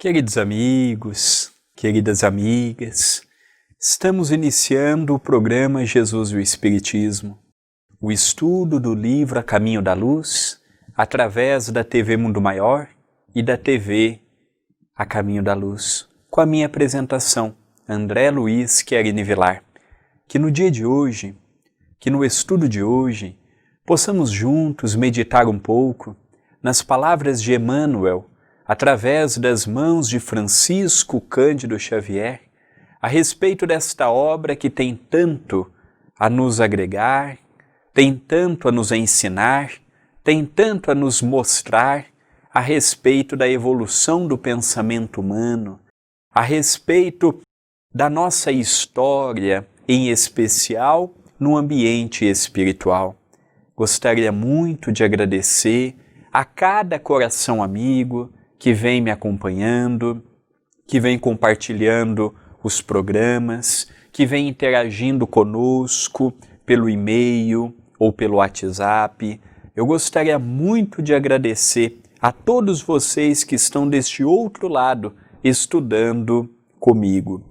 Queridos amigos, queridas amigas, estamos iniciando o programa Jesus e o Espiritismo, o estudo do livro A Caminho da Luz, através da TV Mundo Maior e da TV A Caminho da Luz, com a minha apresentação, André Luiz Querini Vilar. Que no dia de hoje, que no estudo de hoje, possamos juntos meditar um pouco nas palavras de Emmanuel, através das mãos de Francisco Cândido Xavier, a respeito desta obra que tem tanto a nos agregar, tem tanto a nos ensinar, tem tanto a nos mostrar a respeito da evolução do pensamento humano, a respeito da nossa história, em especial no ambiente espiritual. Gostaria muito de agradecer a cada coração amigo que vem me acompanhando, que vem compartilhando os programas, que vem interagindo conosco pelo e-mail ou pelo WhatsApp. Eu gostaria muito de agradecer a todos vocês que estão deste outro lado estudando comigo.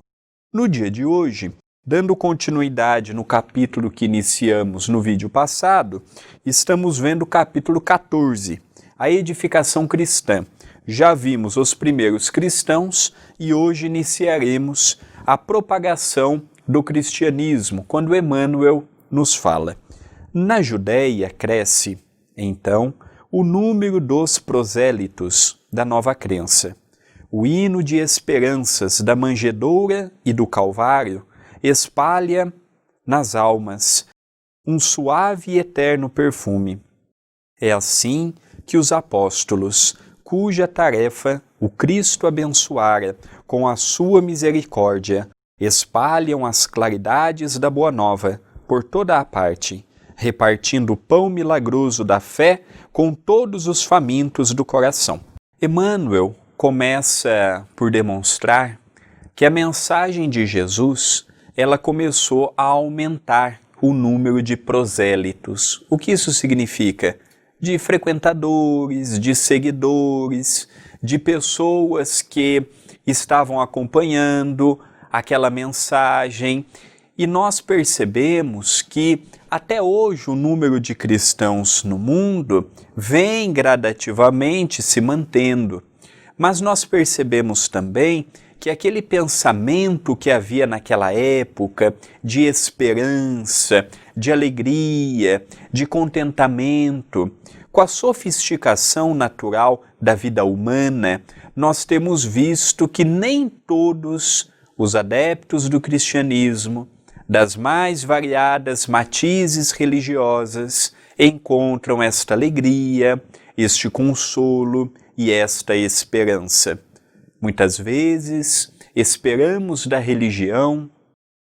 No dia de hoje, dando continuidade no capítulo que iniciamos no vídeo passado, estamos vendo o capítulo 14, a edificação cristã. Já vimos os primeiros cristãos e hoje iniciaremos a propagação do cristianismo, quando Emmanuel nos fala. Na Judéia cresce, então, o número dos prosélitos da nova crença. O hino de esperanças da manjedoura e do Calvário espalha nas almas um suave e eterno perfume. É assim que os apóstolos, cuja tarefa o Cristo abençoara com a sua misericórdia, espalham as claridades da Boa Nova por toda a parte, repartindo o pão milagroso da fé com todos os famintos do coração. Emmanuel começa por demonstrar que a mensagem de Jesus, ela começou a aumentar o número de prosélitos. O que isso significa? De frequentadores, de seguidores, de pessoas que estavam acompanhando aquela mensagem. E nós percebemos que até hoje o número de cristãos no mundo vem gradativamente se mantendo. Mas nós percebemos também que aquele pensamento que havia naquela época de esperança, de alegria, de contentamento, com a sofisticação natural da vida humana, nós temos visto que nem todos os adeptos do cristianismo, das mais variadas matizes religiosas, encontram esta alegria, este consolo e esta esperança. Muitas vezes esperamos da religião,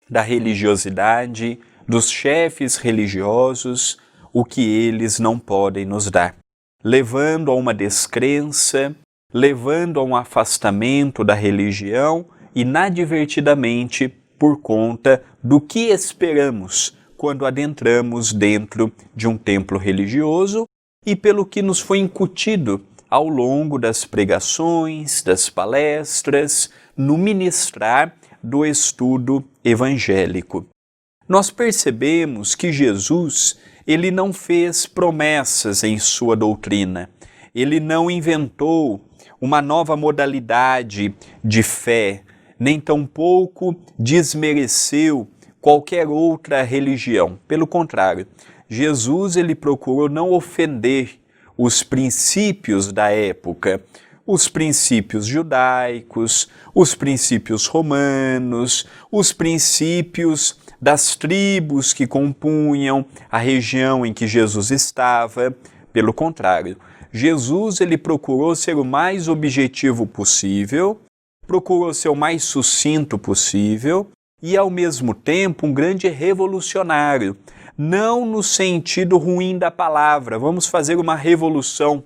da religiosidade, dos chefes religiosos, o que eles não podem nos dar, levando a uma descrença, levando a um afastamento da religião, inadvertidamente por conta do que esperamos quando adentramos dentro de um templo religioso e pelo que nos foi incutido ao longo das pregações, das palestras, no ministrar do estudo evangélico. Nós percebemos que Jesus, ele não fez promessas em sua doutrina, ele não inventou uma nova modalidade de fé, nem tampouco desmereceu qualquer outra religião. Pelo contrário, Jesus ele procurou não ofender os princípios da época, os princípios judaicos, os princípios romanos, os princípios das tribos que compunham a região em que Jesus estava. Pelo contrário, Jesus ele procurou ser o mais objetivo possível, procurou ser o mais sucinto possível e, ao mesmo tempo, um grande revolucionário. Não no sentido ruim da palavra, vamos fazer uma revolução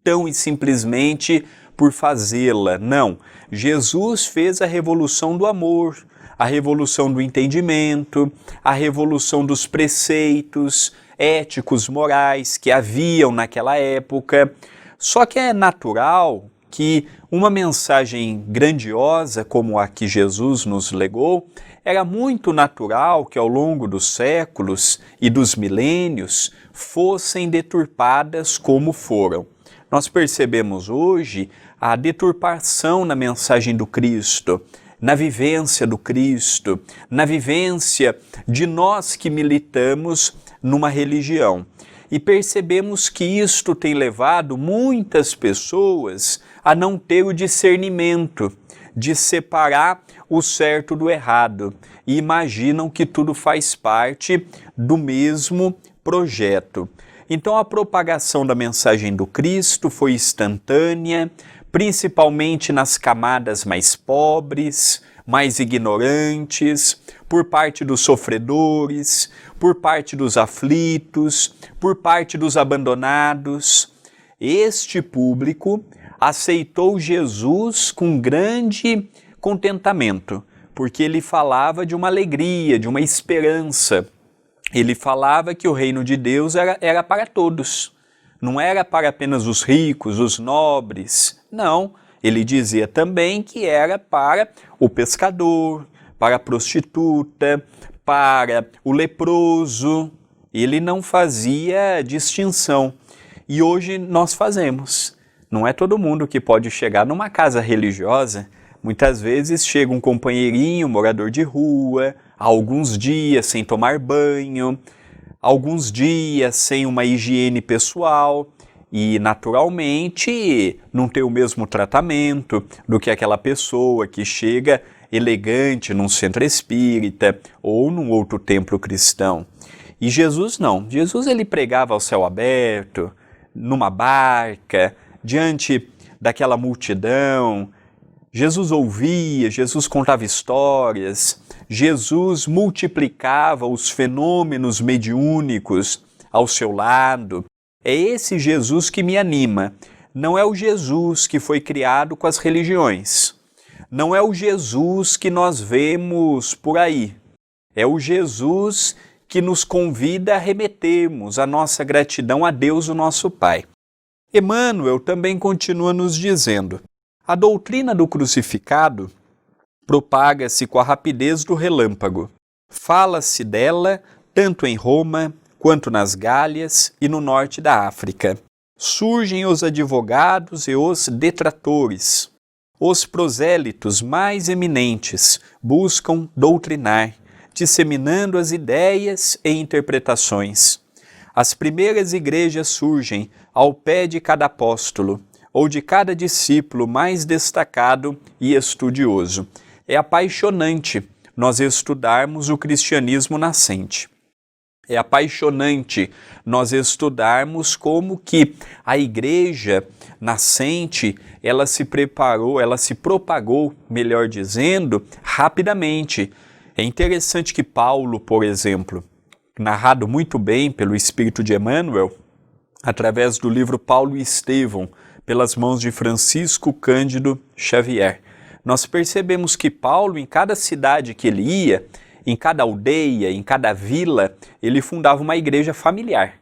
tão e simplesmente por fazê-la. Não, Jesus fez a revolução do amor, a revolução do entendimento, a revolução dos preceitos éticos, morais que haviam naquela época. Só que é natural que Uma mensagem grandiosa como a que Jesus nos legou, era muito natural que ao longo dos séculos e dos milênios fossem deturpadas como foram. Nós percebemos hoje a deturpação na mensagem do Cristo, na vivência do Cristo, na vivência de nós que militamos numa religião. E percebemos que isto tem levado muitas pessoas a não ter o discernimento de separar o certo do errado e imaginam que tudo faz parte do mesmo projeto. Então a propagação da mensagem do Cristo foi instantânea, principalmente nas camadas mais pobres, mais ignorantes, por parte dos sofredores, por parte dos aflitos, por parte dos abandonados. Este público aceitou Jesus com grande contentamento, porque ele falava de uma alegria, de uma esperança. Ele falava que o reino de Deus era para todos, não era para apenas os ricos, os nobres, não. Ele dizia também que era para o pescador, para a prostituta, para o leproso. Ele não fazia distinção. E hoje nós fazemos. Não é todo mundo que pode chegar numa casa religiosa. Muitas vezes chega um companheirinho, morador de rua, há alguns dias sem tomar banho, alguns dias sem uma higiene pessoal e, naturalmente, não tem o mesmo tratamento do que aquela pessoa que chega elegante num centro espírita ou num outro templo cristão. E Jesus não. Jesus ele pregava ao céu aberto, numa barca, diante daquela multidão. Jesus ouvia, Jesus contava histórias, Jesus multiplicava os fenômenos mediúnicos ao seu lado. É esse Jesus que me anima. Não é o Jesus que foi criado com as religiões. Não é o Jesus que nós vemos por aí. É o Jesus que nos convida a remetermos a nossa gratidão a Deus, o nosso Pai. Emmanuel também continua nos dizendo: a doutrina do crucificado propaga-se com a rapidez do relâmpago. Fala-se dela tanto em Roma quanto nas Gálias e no norte da África. Surgem os advogados e os detratores. Os prosélitos mais eminentes buscam doutrinar, disseminando as ideias e interpretações. As primeiras igrejas surgem ao pé de cada apóstolo, ou de cada discípulo mais destacado e estudioso. É apaixonante nós estudarmos o cristianismo nascente. É apaixonante nós estudarmos como que a igreja nascente, ela se preparou, ela se propagou, melhor dizendo, rapidamente. É interessante que Paulo, por exemplo, narrado muito bem pelo Espírito de Emmanuel, através do livro Paulo e Estevão, pelas mãos de Francisco Cândido Xavier, nós percebemos que Paulo, em cada cidade que ele ia, em cada aldeia, em cada vila, ele fundava uma igreja familiar.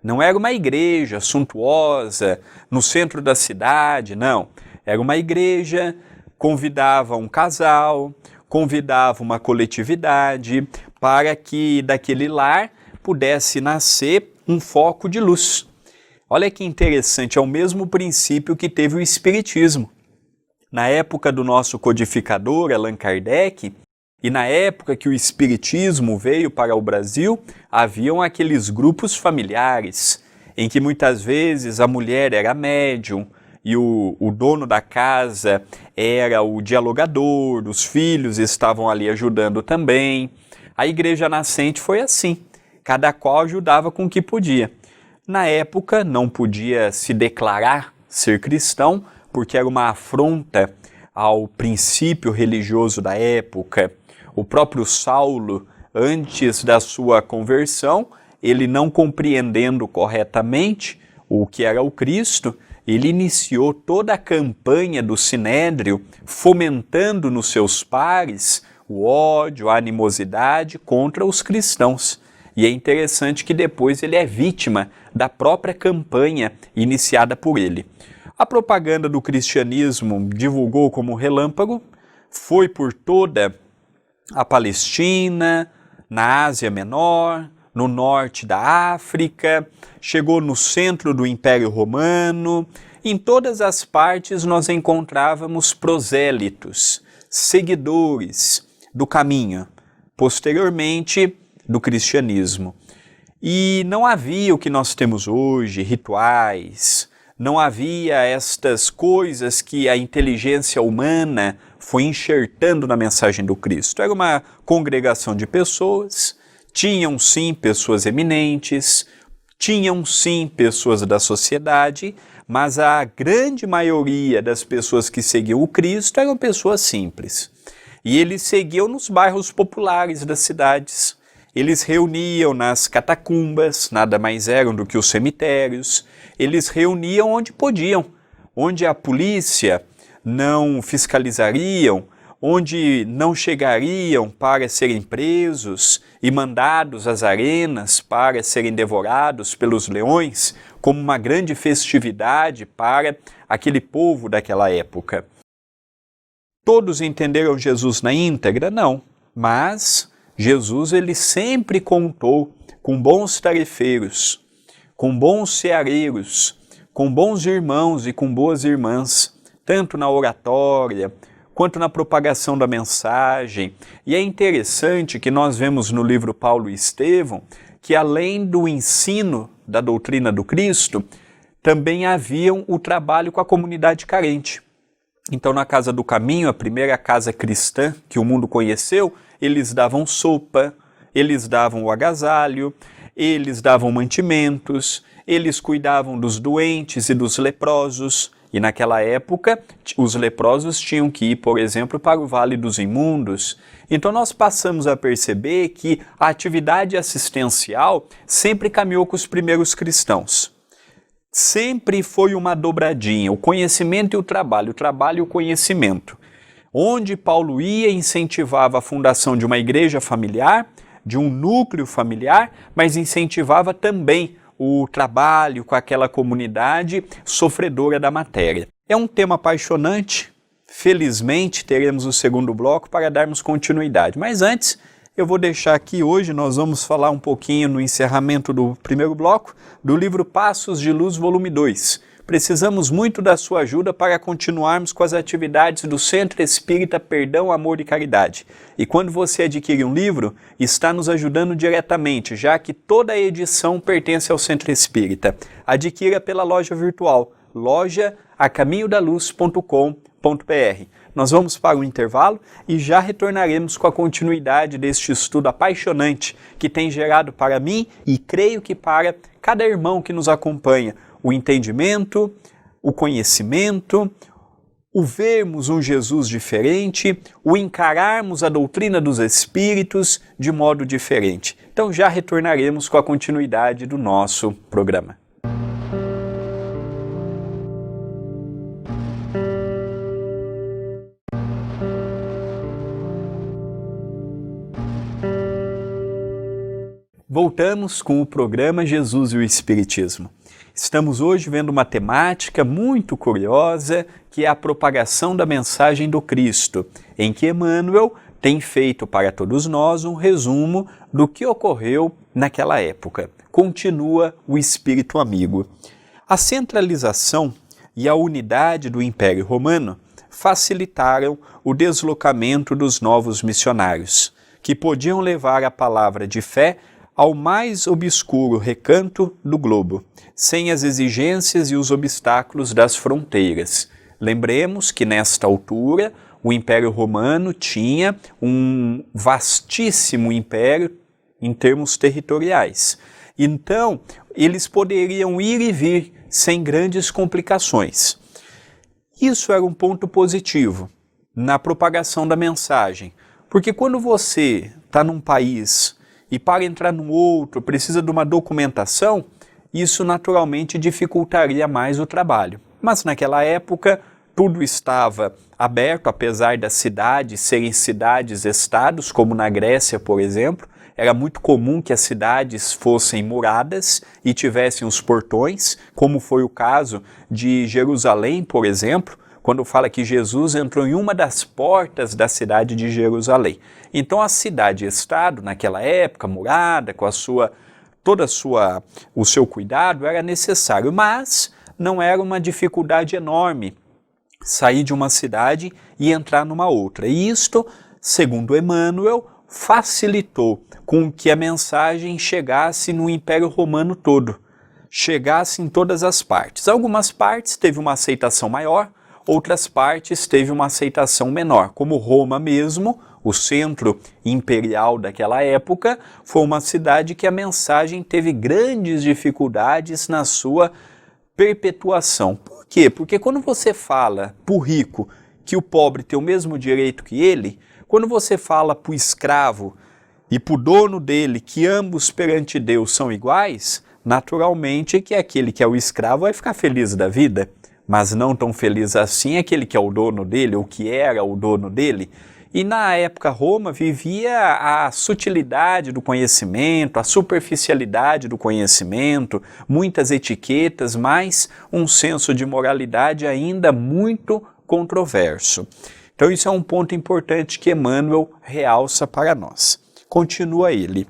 Não era uma igreja suntuosa no centro da cidade, não. Era uma igreja, convidava um casal, convidava uma coletividade para que daquele lar pudesse nascer um foco de luz. Olha que interessante, é o mesmo princípio que teve o Espiritismo. Na época do nosso codificador, Allan Kardec, e na época que o Espiritismo veio para o Brasil, haviam aqueles grupos familiares, em que muitas vezes a mulher era médium, e o dono da casa era o dialogador, os filhos estavam ali ajudando também. A igreja nascente foi assim, cada qual ajudava com o que podia. Na época não podia se declarar ser cristão, porque era uma afronta ao princípio religioso da época. O próprio Saulo, antes da sua conversão, ele não compreendendo corretamente o que era o Cristo, ele iniciou toda a campanha do Sinédrio, fomentando nos seus pares o ódio, a animosidade contra os cristãos. E é interessante que depois ele é vítima da própria campanha iniciada por ele. A propaganda do cristianismo divulgou como relâmpago, foi por toda a Palestina, na Ásia Menor, no norte da África, chegou no centro do Império Romano. Em todas as partes nós encontrávamos prosélitos, seguidores do caminho, posteriormente do cristianismo. E não havia o que nós temos hoje, rituais, não havia estas coisas que a inteligência humana foi enxertando na mensagem do Cristo. Era uma congregação de pessoas, tinham sim pessoas eminentes, tinham sim pessoas da sociedade, mas a grande maioria das pessoas que seguiam o Cristo eram pessoas simples. E eles seguiam nos bairros populares das cidades. Eles reuniam nas catacumbas, nada mais eram do que os cemitérios. Eles reuniam onde podiam, onde a polícia não fiscalizariam, onde não chegariam para serem presos e mandados às arenas para serem devorados pelos leões, como uma grande festividade para aquele povo daquela época. Todos entenderam Jesus na íntegra? Não, mas Jesus ele sempre contou com bons tarefeiros, com bons ceareiros, com bons irmãos e com boas irmãs, tanto na oratória quanto na propagação da mensagem. E é interessante que nós vemos no livro Paulo e Estevão que além do ensino da doutrina do Cristo, também haviam o trabalho com a comunidade carente. Então, na Casa do Caminho, a primeira casa cristã que o mundo conheceu, eles davam sopa, eles davam o agasalho, eles davam mantimentos, eles cuidavam dos doentes e dos leprosos. E naquela época, os leprosos tinham que ir, por exemplo, para o Vale dos Imundos. Então nós passamos a perceber que a atividade assistencial sempre caminhou com os primeiros cristãos. Sempre foi uma dobradinha, o conhecimento e o trabalho e o conhecimento. Onde Paulo ia, incentivava a fundação de uma igreja familiar, de um núcleo familiar, mas incentivava também o trabalho com aquela comunidade sofredora da matéria. É um tema apaixonante, felizmente teremos o segundo bloco para darmos continuidade. Mas antes, eu vou deixar aqui hoje, nós vamos falar um pouquinho no encerramento do primeiro bloco, do livro Passos de Luz, volume 2. Precisamos muito da sua ajuda para continuarmos com as atividades do Centro Espírita Perdão, Amor e Caridade. E quando você adquire um livro, está nos ajudando diretamente, já que toda a edição pertence ao Centro Espírita. Adquira pela loja virtual, loja@caminhodaluz.com.br. Nós vamos para o intervalo e já retornaremos com a continuidade deste estudo apaixonante que tem gerado para mim e creio que para cada irmão que nos acompanha o entendimento, o conhecimento, o vermos um Jesus diferente, o encararmos a doutrina dos Espíritos de modo diferente. Então já retornaremos com a continuidade do nosso programa. Voltamos com o programa Jesus e o Espiritismo. Estamos hoje vendo uma temática muito curiosa, que é a propagação da mensagem do Cristo, em que Emmanuel tem feito para todos nós um resumo do que ocorreu naquela época. Continua o Espírito amigo. A centralização e a unidade do Império Romano facilitaram o deslocamento dos novos missionários, que podiam levar a palavra de fé ao mais obscuro recanto do globo, sem as exigências e os obstáculos das fronteiras. Lembremos que nesta altura o Império Romano tinha um vastíssimo império em termos territoriais. Então, eles poderiam ir e vir sem grandes complicações. Isso era um ponto positivo na propagação da mensagem, porque quando você está num país e para entrar no outro precisa de uma documentação, isso naturalmente dificultaria mais o trabalho. Mas naquela época tudo estava aberto, apesar das cidades serem cidades-estados, como na Grécia, por exemplo, era muito comum que as cidades fossem muradas e tivessem os portões, como foi o caso de Jerusalém, por exemplo, quando fala que Jesus entrou em uma das portas da cidade de Jerusalém. Então a cidade-estado, naquela época, murada, com o seu cuidado, era necessário, mas não era uma dificuldade enorme sair de uma cidade e entrar numa outra. E isto, segundo Emmanuel, facilitou com que a mensagem chegasse no Império Romano todo, chegasse em todas as partes. Algumas partes teve uma aceitação maior, outras partes teve uma aceitação menor, como Roma mesmo, o centro imperial daquela época, foi uma cidade que a mensagem teve grandes dificuldades na sua perpetuação. Por quê? Porque quando você fala para o rico que o pobre tem o mesmo direito que ele, quando você fala para o escravo e para o dono dele que ambos perante Deus são iguais, naturalmente que aquele que é o escravo vai ficar feliz da vida, mas não tão feliz assim aquele que é o dono dele ou que era o dono dele. E na época Roma vivia a sutilidade do conhecimento, a superficialidade do conhecimento, muitas etiquetas, mas um senso de moralidade ainda muito controverso. Então isso é um ponto importante que Emmanuel realça para nós. Continua ele.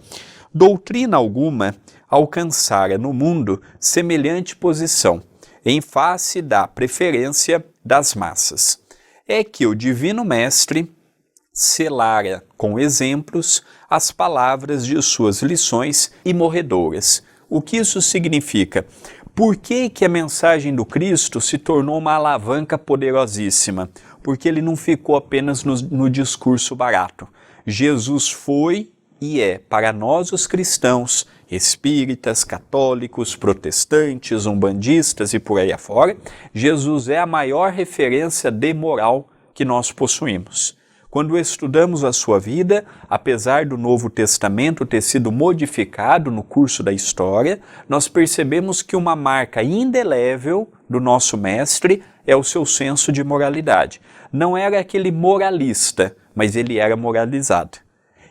Doutrina alguma alcançara no mundo semelhante posição, em face da preferência das massas. É que o Divino Mestre selara com exemplos as palavras de suas lições imorredoras. O que isso significa? Por que a mensagem do Cristo se tornou uma alavanca poderosíssima? Porque ele não ficou apenas no discurso barato. Jesus foi e é, para nós os cristãos, espíritas, católicos, protestantes, umbandistas e por aí afora, Jesus é a maior referência de moral que nós possuímos. Quando estudamos a sua vida, apesar do Novo Testamento ter sido modificado no curso da história, nós percebemos que uma marca indelével do nosso mestre é o seu senso de moralidade. Não era aquele moralista, mas ele era moralizado.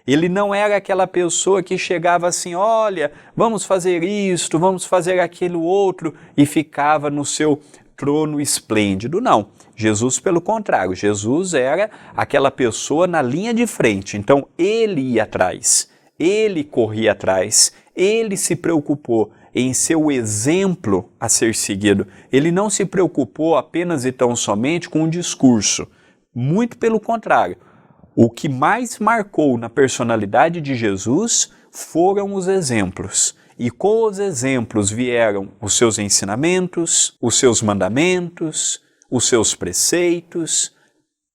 Ele não era aquela pessoa que chegava assim, olha, vamos fazer isto, vamos fazer aquilo outro, e ficava no seu trono esplêndido. Não, Jesus pelo contrário, Jesus era aquela pessoa na linha de frente, então ele ia atrás, ele corria atrás, ele se preocupou em ser o exemplo a ser seguido. Ele não se preocupou apenas e tão somente com o discurso, muito pelo contrário. O que mais marcou na personalidade de Jesus foram os exemplos. E com os exemplos vieram os seus ensinamentos, os seus mandamentos, os seus preceitos.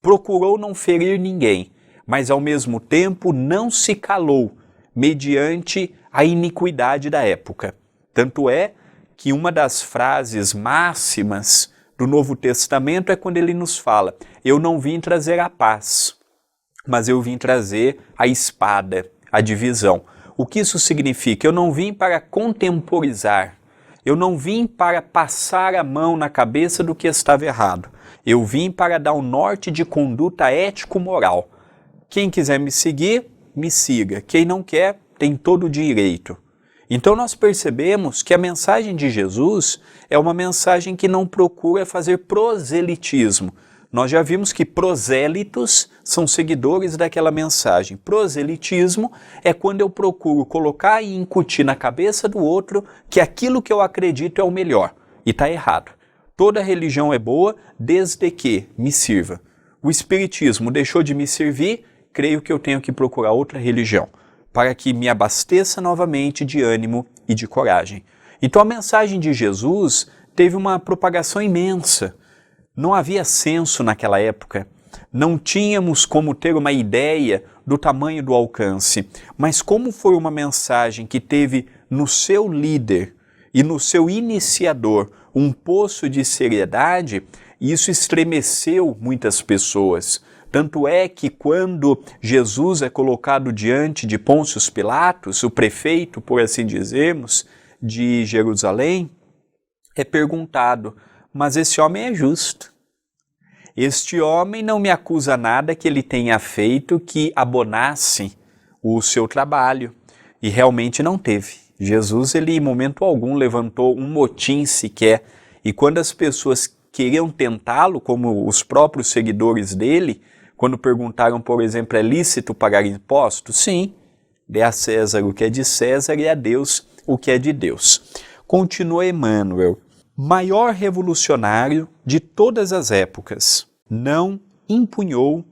Procurou não ferir ninguém, mas ao mesmo tempo não se calou mediante a iniquidade da época. Tanto é que uma das frases máximas do Novo Testamento é quando ele nos fala: eu não vim trazer a paz, mas eu vim trazer a espada, a divisão. O que isso significa? Eu não vim para contemporizar, eu não vim para passar a mão na cabeça do que estava errado. Eu vim para dar um norte de conduta ético-moral. Quem quiser me seguir, me siga. Quem não quer, tem todo o direito. Então nós percebemos que a mensagem de Jesus é uma mensagem que não procura fazer proselitismo. Nós já vimos que prosélitos são seguidores daquela mensagem. Proselitismo é quando eu procuro colocar e incutir na cabeça do outro que aquilo que eu acredito é o melhor. E está errado. Toda religião é boa desde que me sirva. O Espiritismo deixou de me servir, creio que eu tenho que procurar outra religião, para que me abasteça novamente de ânimo e de coragem. Então a mensagem de Jesus teve uma propagação imensa. Não havia censo naquela época, não tínhamos como ter uma ideia do tamanho do alcance, mas como foi uma mensagem que teve no seu líder e no seu iniciador um poço de seriedade, isso estremeceu muitas pessoas. Tanto é que quando Jesus é colocado diante de Pôncio Pilatos, o prefeito, por assim dizermos, de Jerusalém, é perguntado: mas esse homem é justo. Este homem não me acusa nada que ele tenha feito que abonasse o seu trabalho. E realmente não teve. Jesus, ele em momento algum levantou um motim sequer. E quando as pessoas queriam tentá-lo, como os próprios seguidores dele, quando perguntaram, por exemplo, é lícito pagar impostos? Sim, dê a César o que é de César e a Deus o que é de Deus. Continua Emmanuel, maior revolucionário de todas as épocas, não empunhou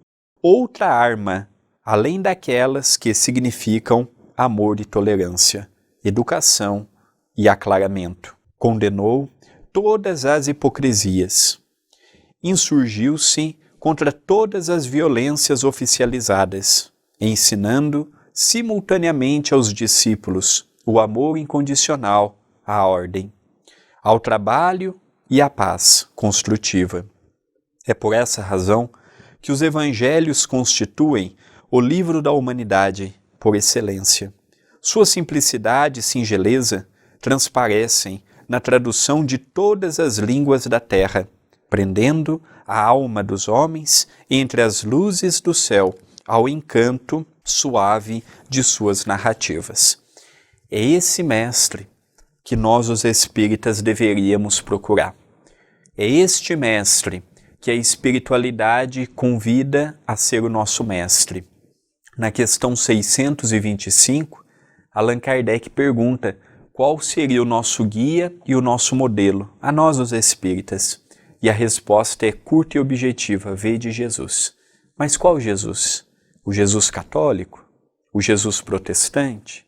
outra arma, além daquelas que significam amor e tolerância, educação e aclaramento. Condenou todas as hipocrisias. Insurgiu-se contra todas as violências oficializadas, ensinando simultaneamente aos discípulos o amor incondicional à ordem, ao trabalho e à paz construtiva. É por essa razão que os evangelhos constituem o livro da humanidade por excelência. Sua simplicidade e singeleza transparecem na tradução de todas as línguas da terra, prendendo a alma dos homens entre as luzes do céu ao encanto suave de suas narrativas. É esse mestre que nós, os espíritas, deveríamos procurar. É este mestre que a espiritualidade convida a ser o nosso mestre. Na questão 625, Allan Kardec pergunta qual seria o nosso guia e o nosso modelo, a nós os espíritas. E a resposta é curta e objetiva, vede Jesus. Mas qual Jesus? O Jesus católico? O Jesus protestante?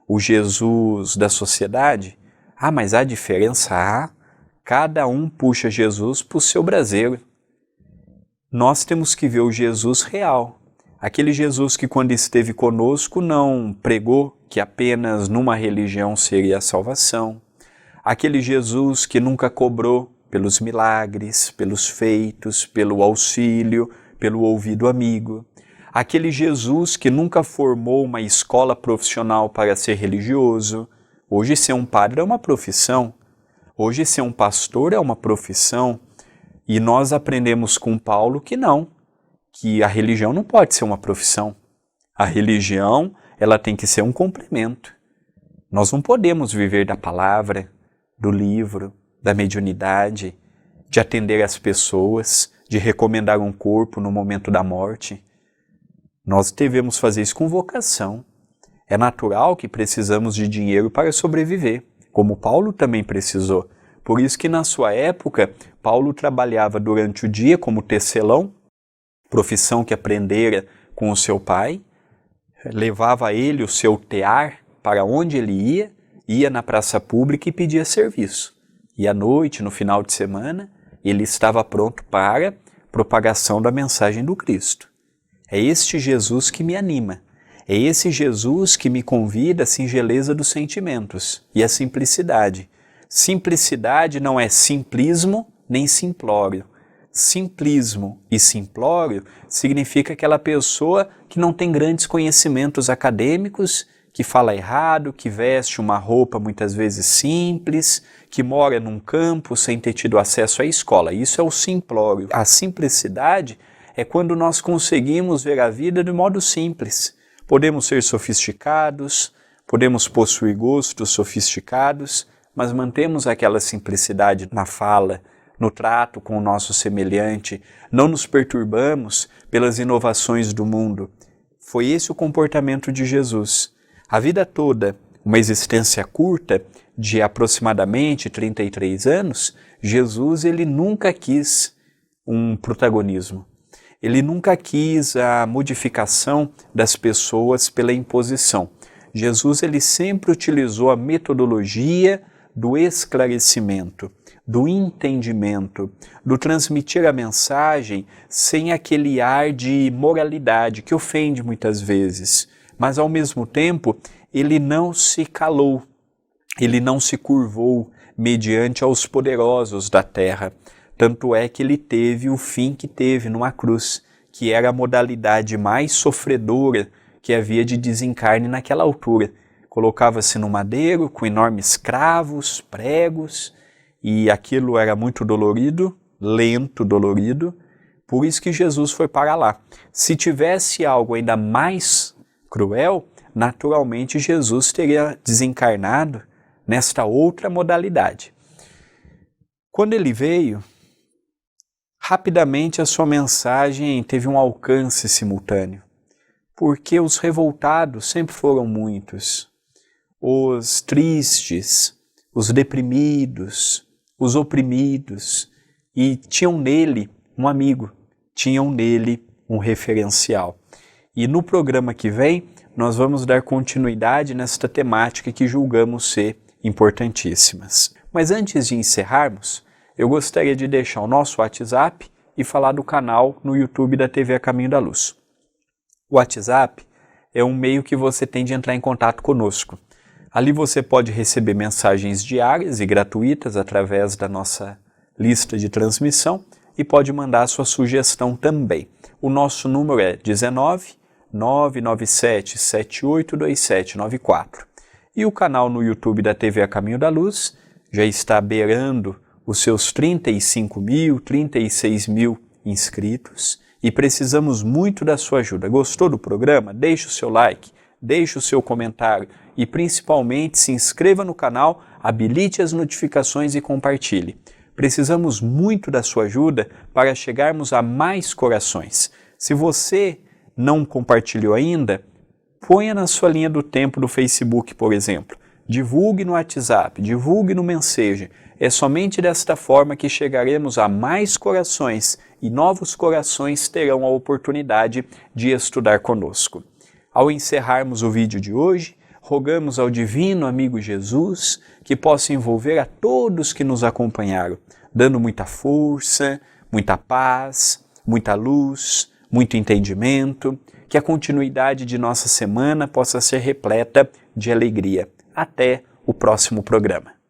O Jesus da sociedade? Ah, mas há diferença? Há. Cada um puxa Jesus para o seu braseiro. Nós temos que ver o Jesus real. Aquele Jesus que quando esteve conosco não pregou que apenas numa religião seria a salvação. Aquele Jesus que nunca cobrou pelos milagres, pelos feitos, pelo auxílio, pelo ouvido amigo. Aquele Jesus que nunca formou uma escola profissional para ser religioso. Hoje ser um padre é uma profissão. Hoje ser um pastor é uma profissão. E nós aprendemos com Paulo que não, que a religião não pode ser uma profissão. A religião, ela tem que ser um complemento. Nós não podemos viver da palavra, do livro, da mediunidade, de atender as pessoas, de recomendar um corpo no momento da morte. Nós devemos fazer isso com vocação. É natural que precisamos de dinheiro para sobreviver, como Paulo também precisou. Por isso que na sua época, Paulo trabalhava durante o dia como tecelão, profissão que aprendera com o seu pai, levava ele o seu tear para onde ele ia na praça pública e pedia serviço. E à noite, no final de semana, ele estava pronto para propagação da mensagem do Cristo. É este Jesus que me anima. É esse Jesus que me convida à singeleza dos sentimentos e à simplicidade. Simplicidade não é simplismo nem simplório. Simplismo e simplório significa aquela pessoa que não tem grandes conhecimentos acadêmicos, que fala errado, que veste uma roupa muitas vezes simples, que mora num campo sem ter tido acesso à escola. Isso é o simplório. A simplicidade é quando nós conseguimos ver a vida de modo simples. Podemos ser sofisticados, podemos possuir gostos sofisticados, mas mantemos aquela simplicidade na fala, no trato com o nosso semelhante, não nos perturbamos pelas inovações do mundo. Foi esse o comportamento de Jesus. A vida toda, uma existência curta, de aproximadamente 33 anos, Jesus ele nunca quis um protagonismo. Ele nunca quis a modificação das pessoas pela imposição. Jesus ele sempre utilizou a metodologia do esclarecimento, do entendimento, do transmitir a mensagem sem aquele ar de moralidade que ofende muitas vezes. Mas ao mesmo tempo, ele não se calou, ele não se curvou mediante aos poderosos da terra. Tanto é que ele teve o fim que teve numa cruz, que era a modalidade mais sofredora que havia de desencarne naquela altura. Colocava-se no madeiro com enormes cravos, pregos, e aquilo era muito dolorido, lento, dolorido, por isso que Jesus foi para lá. Se tivesse algo ainda mais cruel, naturalmente Jesus teria desencarnado nesta outra modalidade. Quando ele veio, rapidamente a sua mensagem teve um alcance simultâneo, porque os revoltados sempre foram muitos, os tristes, os deprimidos, os oprimidos, e tinham nele um amigo, tinham nele um referencial. E no programa que vem, nós vamos dar continuidade nesta temática que julgamos ser importantíssimas. Mas antes de encerrarmos, eu gostaria de deixar o nosso WhatsApp e falar do canal no YouTube da TV A Caminho da Luz. O WhatsApp é um meio que você tem de entrar em contato conosco. Ali você pode receber mensagens diárias e gratuitas através da nossa lista de transmissão e pode mandar a sua sugestão também. O nosso número é 19 997 782794. E o canal no YouTube da TV A Caminho da Luz já está beirando os seus 36 mil inscritos e precisamos muito da sua ajuda. Gostou do programa? Deixe o seu like, deixe o seu comentário e principalmente se inscreva no canal, habilite as notificações e compartilhe. Precisamos muito da sua ajuda para chegarmos a mais corações. Se você não compartilhou ainda, ponha na sua linha do tempo do Facebook, por exemplo. Divulgue no WhatsApp, divulgue no Messenger. É somente desta forma que chegaremos a mais corações e novos corações terão a oportunidade de estudar conosco. Ao encerrarmos o vídeo de hoje, rogamos ao divino amigo Jesus que possa envolver a todos que nos acompanharam, dando muita força, muita paz, muita luz, muito entendimento, que a continuidade de nossa semana possa ser repleta de alegria. Até o próximo programa.